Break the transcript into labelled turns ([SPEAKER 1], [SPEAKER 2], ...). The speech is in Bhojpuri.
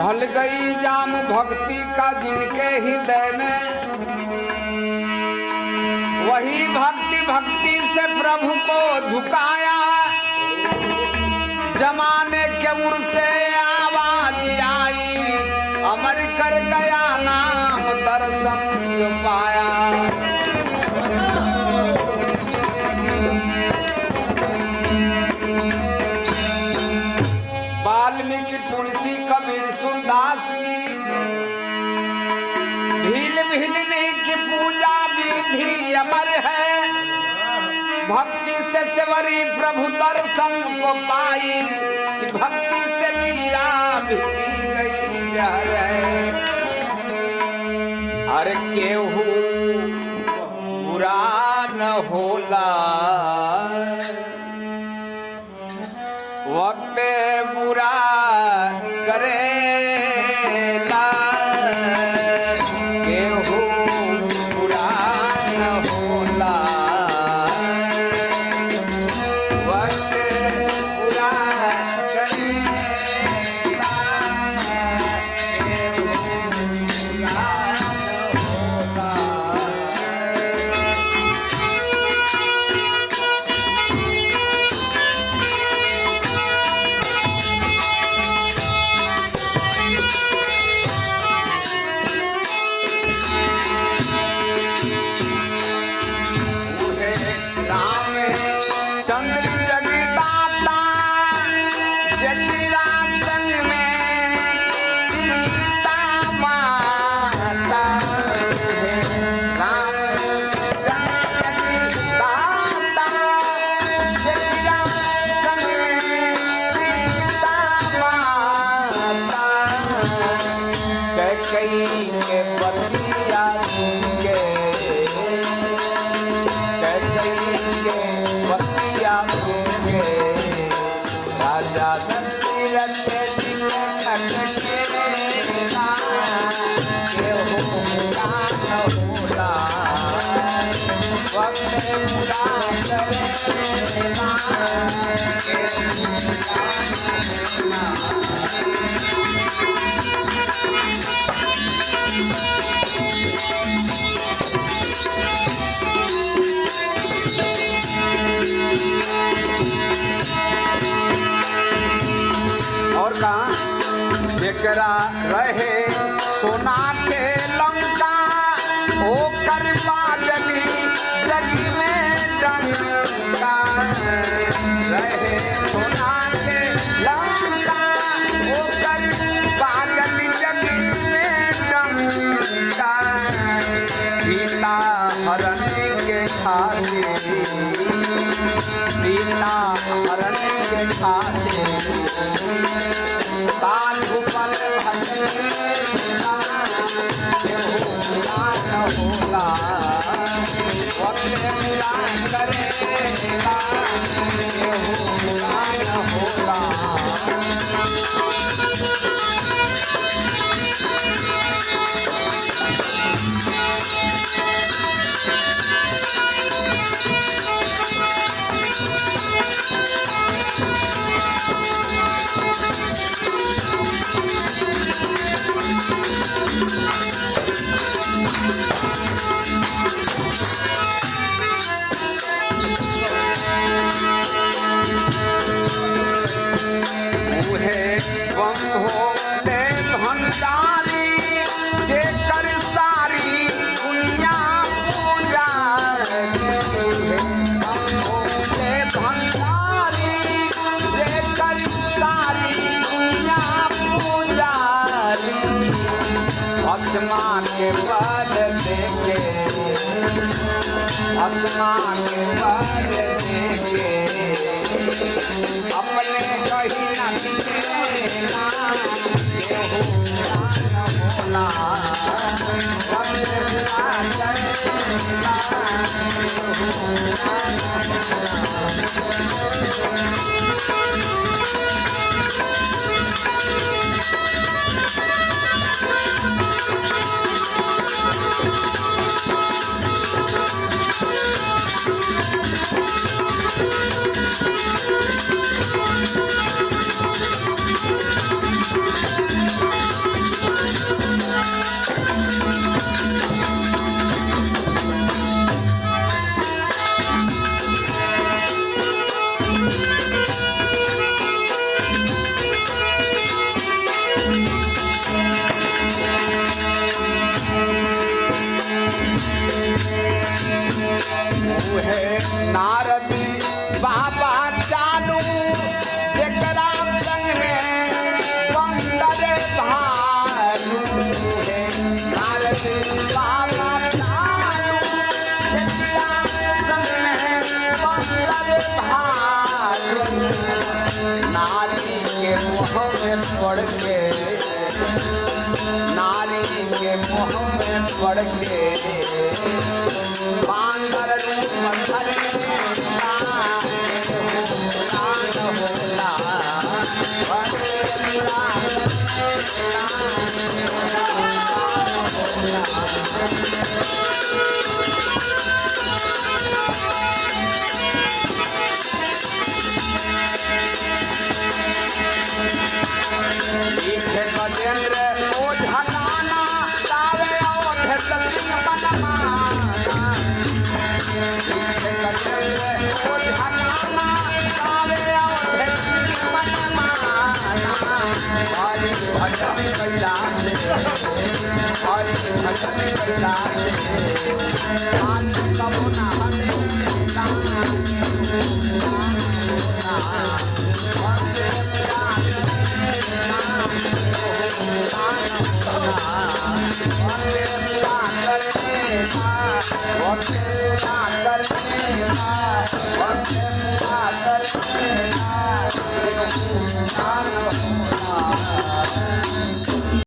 [SPEAKER 1] ढल गई जाम भक्ति का जिनके हृदय में, वही भक्ति भक्ति से प्रभु को झुकाया। जमाने के उर से आवाज आई, अमर कर गया नाम दर्शन जो पाया। वाल्मीकि तुलसी कबीर सूरदास की भील भीलनी की पूजा विधि अमर है। भक्ति से सेवरी प्रभु दर्शन को पाई, कि भक्ति से मीरा भी पी गई जहर है। हर केहू बुरा न होला, वक्त बुरा करेला। केहू बुरा न होला, वक्त बुरा करेला। केहू बुरा न होला। चंद्र जगदाता जगीरा संग में सीता माता है। राम चंद्र जगदाता जगीरा संग में सीता माता। कैकेयी के बतिया सुन के, कैकेयी के बतिया सुन के, राजा दशरथ जी खटकेला। केहू बुरा न होला, वक्त बुरा करेला। केहू बुरा न और कहा जेकरा रहे सोना के लंका, ओ कर पागली जगी में डंका। रहे सोना के लंका, ओ कर पागली जगी में डंका। सीता हरण के खातिर, सीता हरण के खातिर काल भूपल भजनेला। केहू बुरा न होला, वक्त बुरा करेला। केहू बुरा न होला। भोले भंडारी जेकर सारी दुनिया पूजा। भोले भंडारी जेकर सारी दुनिया पूजा। आत्मा के बल देके, आत्मा के बल देके, अपने कहीं न दिखेला। केहू बुरा न होला, वक्त बुरा करेला। केहू बुरा न होला। के